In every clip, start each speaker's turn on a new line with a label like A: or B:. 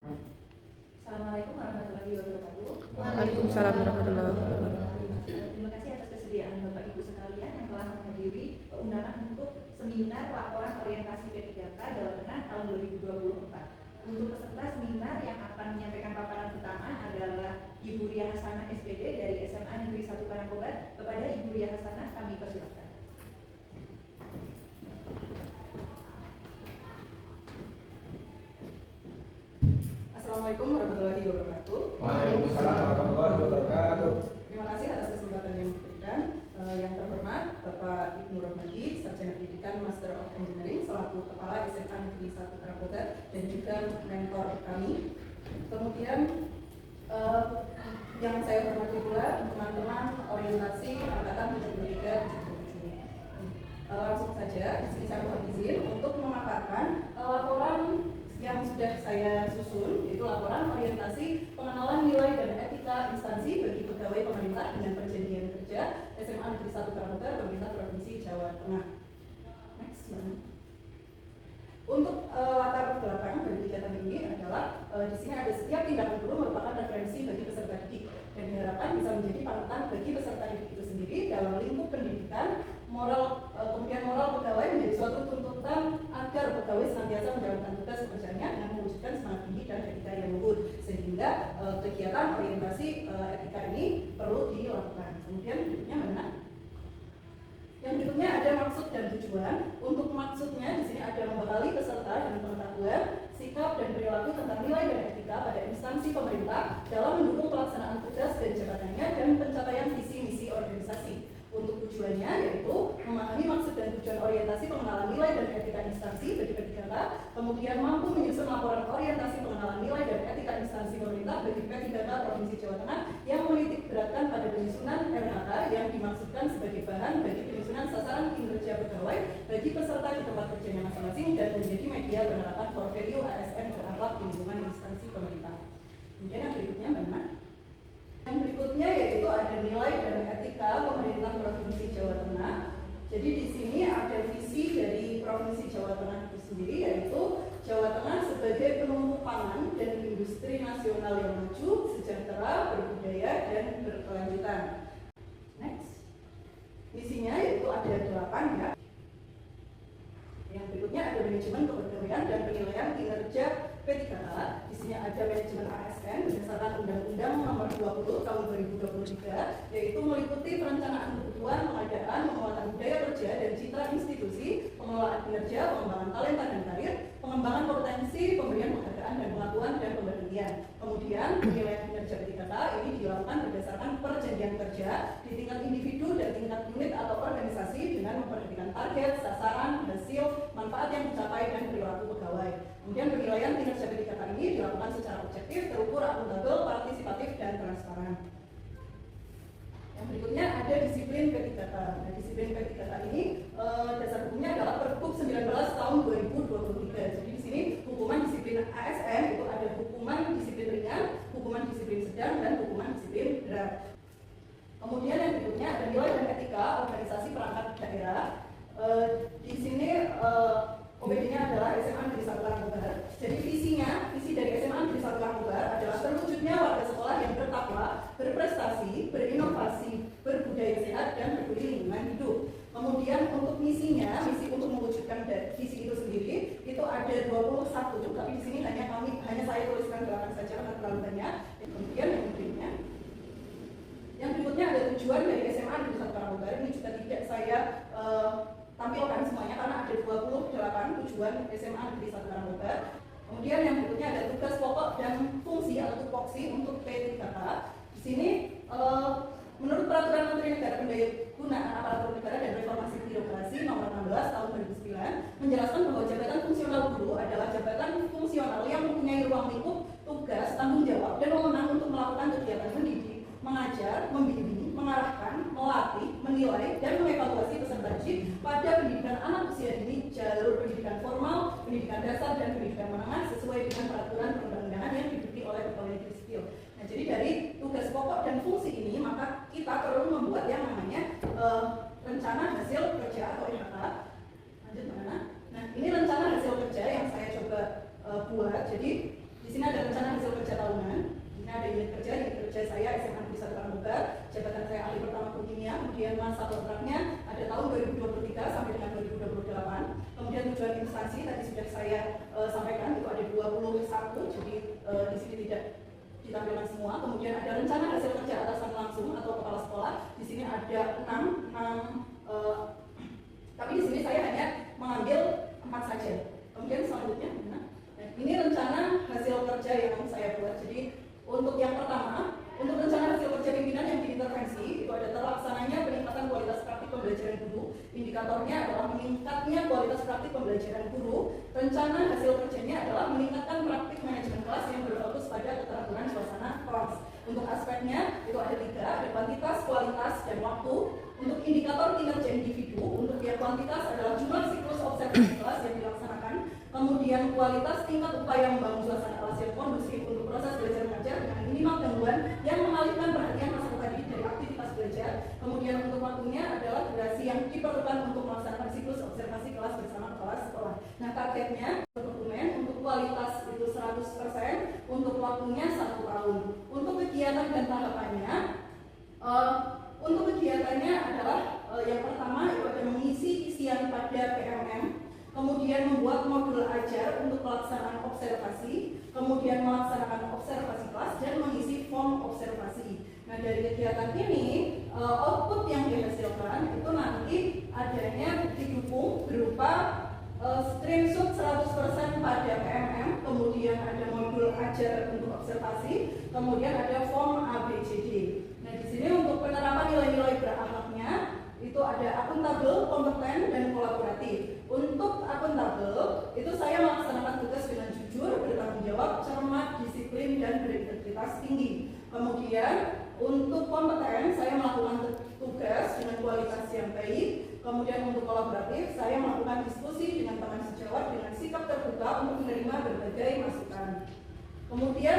A: Assalamualaikum warahmatullahi wabarakatuh.
B: Waalaikumsalam warahmatullahi wabarakatuh.
A: Terima kasih atas kesediaan Bapak Ibu sekalian yang telah menghadiri undangan untuk seminar laporan orientasi P3K Jawa Tengah tahun 2024. Untuk peserta seminar yang akan menyampaikan paparan pertama adalah Ibu Ria Hasanah SPD dari SMA Negeri 1 Karangkobar. Kepada Ibu Ria Hasanah kami persilakan.
C: Assalamualaikum warahmatullahi wabarakatuh.
D: Waalaikumsalam warahmatullahi wabarakatuh.
C: Terima kasih atas kesempatan yang diberikan. Yang terhormat Bapak Ibnu Rohmadi, Sarjana Pendidikan Master of Engineering selaku Kepala SMA Negeri 1 Karangkobar dan juga mentor kami. Kemudian yang saya hormati pula teman-teman orientasi angkatan 73-77. Langsung saja, di sini saya mohon izin untuk memaparkan laporan yang sudah saya susun, yaitu laporan orientasi pengenalan nilai dan etika instansi bagi pegawai pemerintah dengan perjanjian kerja SMA Negeri 1 Karangkobar pemerintah Provinsi Jawa Tengah. Next, untuk latar belakang dari kegiatan ini adalah di sini ada setiap tindakan guru merupakan referensi bagi peserta didik dan diharapkan bisa menjadi panutan bagi peserta didik itu sendiri dalam lingkup pendidikan. Kemudian moral pegawai menjadi suatu tuntutan agar pegawai senantiasa menjalankan tugas pekerjaannya dengan mewujudkan semangat tinggi dan etika yang luhur, sehingga kegiatan orientasi etika ini perlu dilakukan. Kemudian berikutnya mana? Yang berikutnya ada maksud dan tujuan. Untuk maksudnya di sini ada membekali peserta dengan pengetahuan, sikap dan perilaku tentang nilai dan etika pada instansi pemerintah dalam mendukung pelaksanaan tugas dan jabatannya dan pencapaian visi misi organisasi. Untuk tujuannya yaitu memahami maksud dan tujuan orientasi pengenalan nilai dan etika instansi bagi P3K, kemudian mampu menyusun laporan orientasi pengenalan nilai dan etika instansi pemerintah bagi P3K Provinsi Jawa Tengah yang menitik beratkan pada penyusunan RHK yang dimaksudkan sebagai bahan bagi penyusunan sasaran kinerja pegawai bagi peserta di tempat kerjanya masing-masing dan menjadi media penerapan core value ASN berakhlak di lingkungan instansi pemerintah. Kemudian yang berikutnya mana? Yang berikutnya yaitu ada nilai dan etika pemerintah Provinsi Jawa Tengah. Jadi di sini ada visi dari Provinsi Jawa Tengah itu sendiri, yaitu Jawa Tengah sebagai penumpu pangan dan industri nasional yang maju, sejahtera, berbudaya dan berkelanjutan. Next. Misinya yaitu ada 8 ya. Yang berikutnya ada manajemen kepegawaian dan penilaian kinerja P3K. Di sini ada manajemen ASN berdasarkan Undang-Undang Nomor 20 Tahun 2023, yaitu meliputi perencanaan kebutuhan, pengadaan, penguatan budaya kerja dan citra institusi, pengelolaan kinerja, pengembangan talenta dan karir, pengembangan potensi, pemberian penghargaan dan pengakuan dan pemberhentian. Kemudian penilaian kinerja P3K ini dilakukan berdasarkan perjanjian kerja di tingkat individu dan tingkat unit atau organisasi dengan memperhatikan target, sasaran, hasil, manfaat yang dicapai dan perilaku pegawai. Kemudian penilaian kinerja P3K ini dilakukan secara objektif, terukur, akuntabel, partisipatif dan transparan. Yang berikutnya ada disiplin P3K. Nah, disiplin P3K ini dasar hukumnya adalah Pergub 19 tahun 2023. Jadi di sini hukuman disiplin ASN itu ada hukuman disiplin ringan, hukuman disiplin sedang dan hukuman disiplin berat. Kemudian yang berikutnya ada nilai dan etika organisasi perangkat daerah. Di sini OPD-nya adalah SMA Negeri 1 Karangkobar. Jadi visi dari SMA Negeri 1 Karangkobar adalah terwujudnya warga sekolah yang bertakwa, berprestasi, berinovasi, berbudaya sehat dan peduli lingkungan hidup. Kemudian untuk misi untuk mewujudkan visi itu sendiri itu ada 21, tapi di sini hanya saya tuliskan belakang saja karena terlalu banyak. Kemudian yang berikutnya ada tujuan dari SMA Negeri 1 Karangkobar. Ini juga tidak saya tampilkan semuanya karena ada 28 tujuan SMA Negeri 1 Karangkobar. Kemudian yang berikutnya ada tugas pokok dan fungsi atau tupoksi untuk P3K. Di sini menurut Peraturan Menteri Negara Pendayagunaan Aparatur Negara dan Reformasi Birokrasi Nomor 16 Tahun 2009 menjelaskan bahwa jabatan fungsional guru adalah jabatan fungsional yang mempunyai ruang lingkup, tugas, tanggung jawab dan wewenang untuk melakukan kegiatan mendidik, mengajar, membimbing, mengarahkan, melatih, menilai, dan mengevaluasi peserta didik pada pendidikan anak usia dini, jalur pendidikan formal, pendidikan dasar, dan pendidikan menengah sesuai dengan peraturan perundang-undangan yang dibuat oleh Pegawai Negeri Sipil. Nah, jadi dari tugas pokok dan fungsi ini, maka kita perlu membuat yang namanya rencana hasil kerja atau RHK. Lanjut mana? Nah, ini rencana hasil kerja yang saya coba buat. Jadi Di sini ada rencana hasil kerja tahunan. Ini ada unit kerja saya SMA Negeri 1 Pramuka, jabatan saya ahli pertama kimia, kemudian masa kontraknya ada tahun 2023 sampai dengan 2028. Kemudian tujuan instansi tadi sudah saya sampaikan itu ada 21, jadi di sini tidak ditampilkan semua. Kemudian ada rencana hasil kerja atasan langsung atau kepala sekolah. Di sini ada 6 tapi di sini saya hanya mengambil 4 saja. Kemudian selanjutnya, ini rencana hasil kerja yang saya buat. Jadi untuk yang pertama, untuk rencana hasil kerja pimpinan yang diintervensi itu ada terlaksananya peningkatan kualitas praktik pembelajaran guru. Indikatornya adalah meningkatnya kualitas praktik pembelajaran guru. Rencana hasil kerjanya adalah meningkatkan praktik manajemen kelas yang berfokus pada keteraturan suasana kelas. Untuk aspeknya itu ada 3, ada kuantitas, kualitas, dan waktu. Untuk indikator kinerja individu, untuk yang kuantitas adalah jumlah siklus observasi kelas yang dilaksanakan. Kemudian kualitas tingkat upaya membangun suasana kelas yang kondusif untuk proses belajar mengajar dengan minimal gangguan yang mengalihkan perhatian peserta didik dari aktivitas belajar. Kemudian untuk waktunya adalah durasi yang diperlukan untuk melaksanakan siklus observasi kelas bersama kepala sekolah. Nah, targetnya dokumen untuk kualitas itu 100%, untuk waktunya 1 tahun. Untuk kegiatan dan tahapannya, untuk kegiatannya adalah yang pertama itu ada mengisi isian pada PMM, kemudian membuat modul ajar untuk pelaksanaan observasi, kemudian melaksanakan observasi kelas dan mengisi form observasi. Nah, dari kegiatan ini output yang dihasilkan itu nanti adanya didukung berupa screenshot 100% pada PMM, kemudian ada modul ajar untuk observasi, kemudian ada form ABCD. Nah, di sini untuk penerapan nilai-nilai berakhlaknya itu ada akuntabel, kompeten, dan kolaboratif. Untuk akuntabel itu saya melaksanakan tugas dengan jujur, bertanggung jawab, cermat, disiplin, dan berintegritas tinggi. Kemudian untuk kompeten saya melakukan tugas dengan kualitas yang baik. Kemudian untuk kolaboratif saya melakukan diskusi dengan teman sejawat dengan sikap terbuka untuk menerima berbagai masukan. Kemudian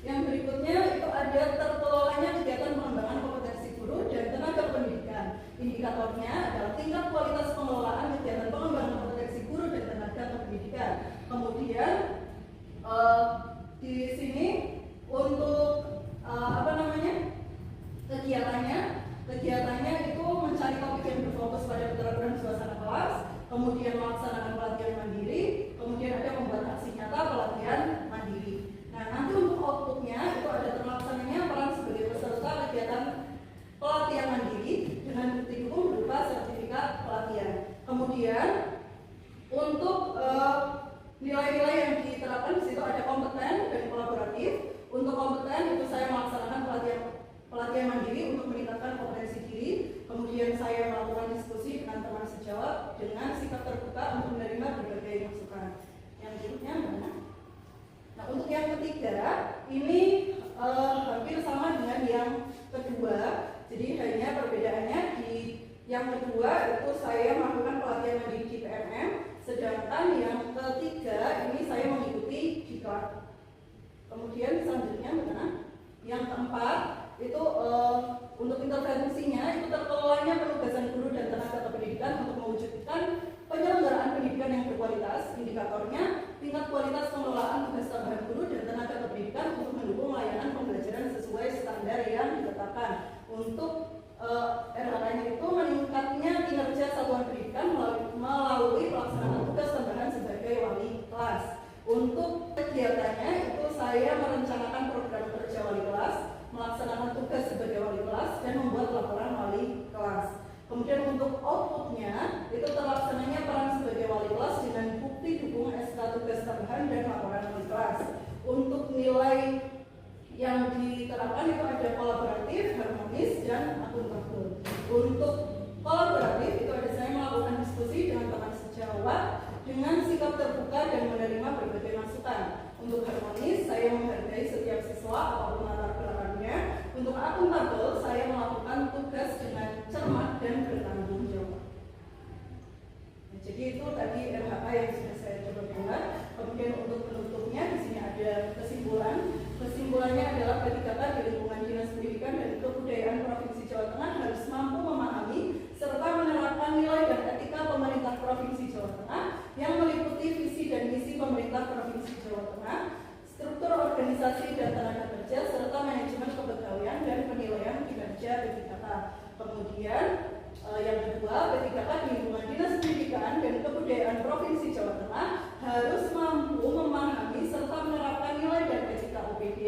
C: yang berikutnya itu ada terkelolanya kegiatan pengembangan kompetensi guru dan tenaga pendidikan. Indikatornya adalah tingkat kualitas pengelolaan kegiatan pengembangan kompetensi guru dan tenaga pendidikan. Kemudian di sini untuk kegiatannya itu mencari topik yang berfokus pada keteraturan suasana kelas, kemudian melaksanakan pelatihan mandiri, kemudian ada membuat aksi nyata pelatihan mandiri. Nah, nanti untuk outputnya itu ada terlaksananya peran sebagai peserta kegiatan pelatihan mandiri dengan bukti dukung berupa sertifikat pelatihan. Kemudian untuk nilai-nilai yang diterapkan di situ ada kompeten dan kolaboratif. Untuk kompeten itu saya melaksanakan pelatihan mandiri untuk meningkatkan kompetensi diri. Kemudian saya melakukan diskusi dengan teman sejawat dengan sikap terbuka untuk menerima berbagai masukan. Yang berikutnya mana? Nah, untuk yang ketiga ini hampir sama dengan yang kedua. Jadi hanya perbedaannya di yang kedua itu saya melakukan pelatihan mandiri di PMM, sedangkan yang ketiga ini saya mengikuti diklat. Kemudian selanjutnya mana? Yang keempat itu untuk intervensinya itu terkelolanya penugasan guru dan tenaga kependidikan untuk mewujudkan penyelenggaraan pendidikan yang berkualitas. Indikatornya tingkat kualitas pengelolaan tugas tambahan guru dan tenaga kependidikan untuk mendukung layanan pembelajaran sesuai standar yang ditetapkan. Untuk RHK-nya itu meningkatnya kinerja satuan pendidikan melalui pelaksanaan tugas tambahan sebagai wali kelas. Untuk kegiatannya itu saya merencanakan program kerja wali kelas, melaksanakan tugas sebagai wali kelas, dan membuat laporan wali kelas. Kemudian untuk outputnya itu terlaksananya peran sebagai wali kelas dengan bukti dukung SK tugas tambahan dan laporan wali kelas. Untuk nilai yang diterapkan itu ada kolaboratif, harmonis, dan akuntabel. Untuk kolaboratif itu ada saya melakukan diskusi dengan teman sejawat dengan sikap terbuka dan menerima berbagai masukan. Untuk harmonis, saya menghargai setiap siswa apapun latar belakangnya. Untuk akuntabel, saya melakukan tugas dengan cermat dan bertanggung jawab. Nah, jadi itu tadi RHK yang sudah saya coba buat. Kemudian untuk penutupnya di sini ada kesimpulan. Kesimpulannya adalah kegiatan di lingkungan Dinas Pendidikan dan Kebudayaan Provinsi Jawa Tengah harus mampu memahami serta menerapkan nilai dan etika pemerintah Provinsi Jawa Tengah yang organisasi dan tenaga kerja serta manajemen kepegawaian dan penilaian kinerja P3K. Kemudian yang kedua, P3K di lingkungan Dinas Pendidikan dan Kebudayaan Provinsi Jawa Tengah harus mampu memahami serta menerapkan nilai dan etika OPD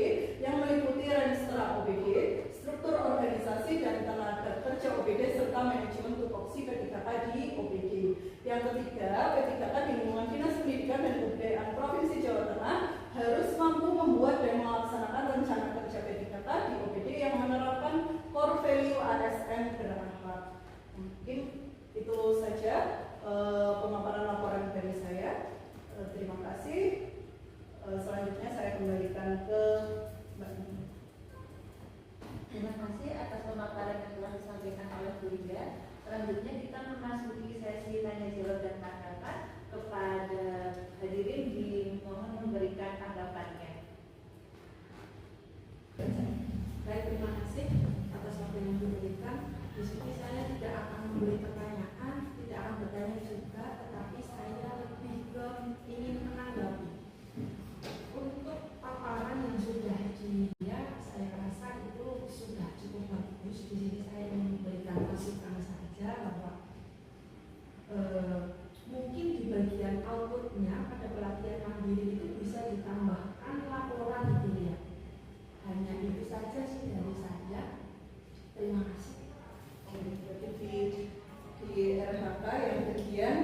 C: yang meliputi Renstra OPD, struktur organisasi dan tenaga kerja OPD serta manajemen tupoksi P3K di OPD. Yang ketiga, P3K di lingkungan Dinas Pendidikan dan Kebudayaan Provinsi Jawa Tengah harus mampu membuat dan melaksanakan rencana kerja P3K di OPD yang menerapkan core value ASN berakhlak. Mungkin itu saja pemaparan laporan dari saya. Terima kasih. Selanjutnya saya kembalikan ke Mbak Nini.
A: Terima kasih atas pemaparan yang telah disampaikan oleh Bu Ida. Selanjutnya kita memasuki sesi tanya jawab dan tanggapan. Kepada hadirin dimohon memberikan tanggapannya.
E: Baik, terima kasih atas waktu yang diberikan. Di sini saya tidak akan memberi pertanyaan, tidak akan bertanya juga, tetapi saya lebih ke ingin menanggapi. Untuk paparan yang sudah saya rasa itu sudah cukup bagus. Di sini saya ingin memberikan masukan saja bahwa mungkin di bagian outputnya pada pelatihan mandiri itu bisa ditambahkan laporan gitu ya. Hanya itu saja sih dari saya. Terima kasih.
C: Jadi di RHK yang bagian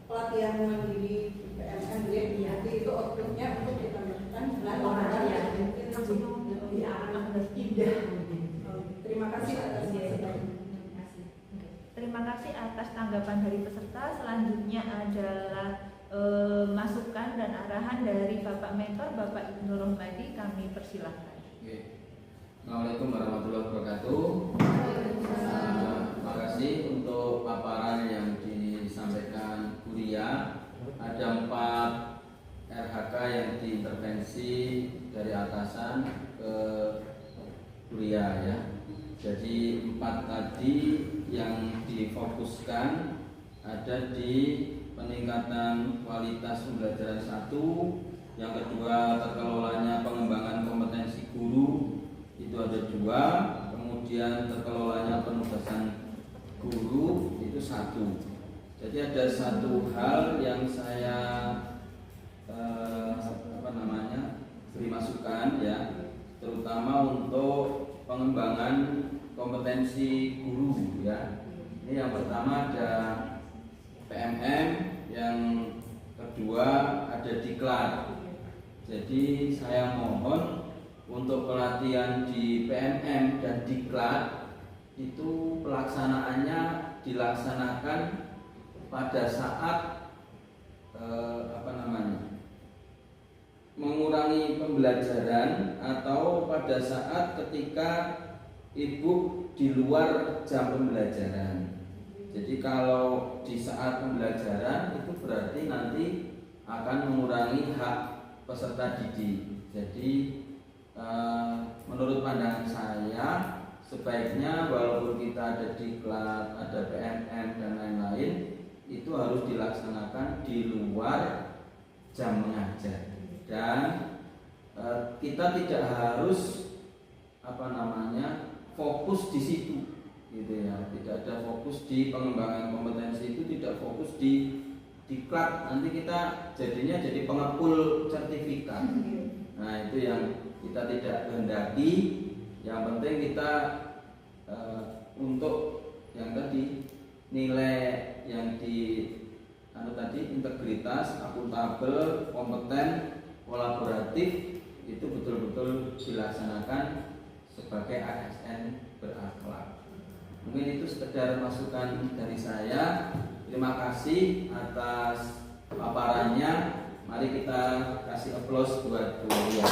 C: pelatihan mandiri PMN nanti itu outputnya untuk ditambahkan laporan
E: ya, mungkin lebih arah indah.
C: Terima kasih atas
A: Terima kasih atas tanggapan dari peserta. Selanjutnya adalah masukan dan arahan dari Bapak Mentor, Bapak Ibnu Rohmadi. Kami persilahkan.
F: Assalamualaikum warahmatullahi wabarakatuh. Terima kasih untuk paparan yang disampaikan Bu Ria. Ada 4 RHK yang diintervensi dari atasan ke Bu Ria ya. Jadi 4 tadi yang difokuskan ada di peningkatan kualitas pembelajaran 1, yang kedua terkelolanya pengembangan kompetensi guru itu ada 2, kemudian terkelolanya penugasan guru itu 1. Jadi ada 1 hal yang saya beri masukan ya, terutama untuk pengembangan kompetensi guru ya. Ini yang pertama ada PMM, yang kedua ada diklat. Jadi saya mohon untuk pelatihan di PMM dan diklat itu pelaksanaannya dilaksanakan pada saat mengurangi pembelajaran atau pada saat ketika ibu di luar jam pembelajaran. Jadi kalau di saat pembelajaran itu berarti nanti akan mengurangi hak peserta didik. Jadi menurut pandangan saya sebaiknya walaupun kita ada diklat, ada PMM dan lain-lain, itu harus dilaksanakan di luar jam mengajar. Dan kita tidak harus fokus di situ gitu ya, tidak ada fokus di pengembangan kompetensi, itu tidak fokus di diklat, nanti kita jadinya jadi pengepul sertifikat. Nah itu yang kita tidak kehendaki. Yang penting kita untuk yang tadi nilai yang integritas, akuntabel, kompeten, kolaboratif itu betul-betul dilaksanakan sebagai ASN berakhlak. Mungkin itu sekedar masukan dari saya. Terima kasih atas paparannya. Mari kita kasih aplaus buat Bu Ria.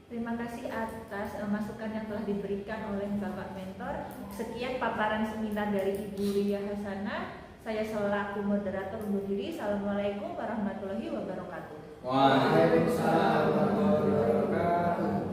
A: Terima kasih atas masukan yang telah diberikan oleh Bapak Mentor. Sekian paparan seminar dari Ibu Ria Hasanah. Saya selaku moderator undur diri. Assalamualaikum warahmatullahi wabarakatuh.
F: Waalaikumsalam warahmatullahi wabarakatuh.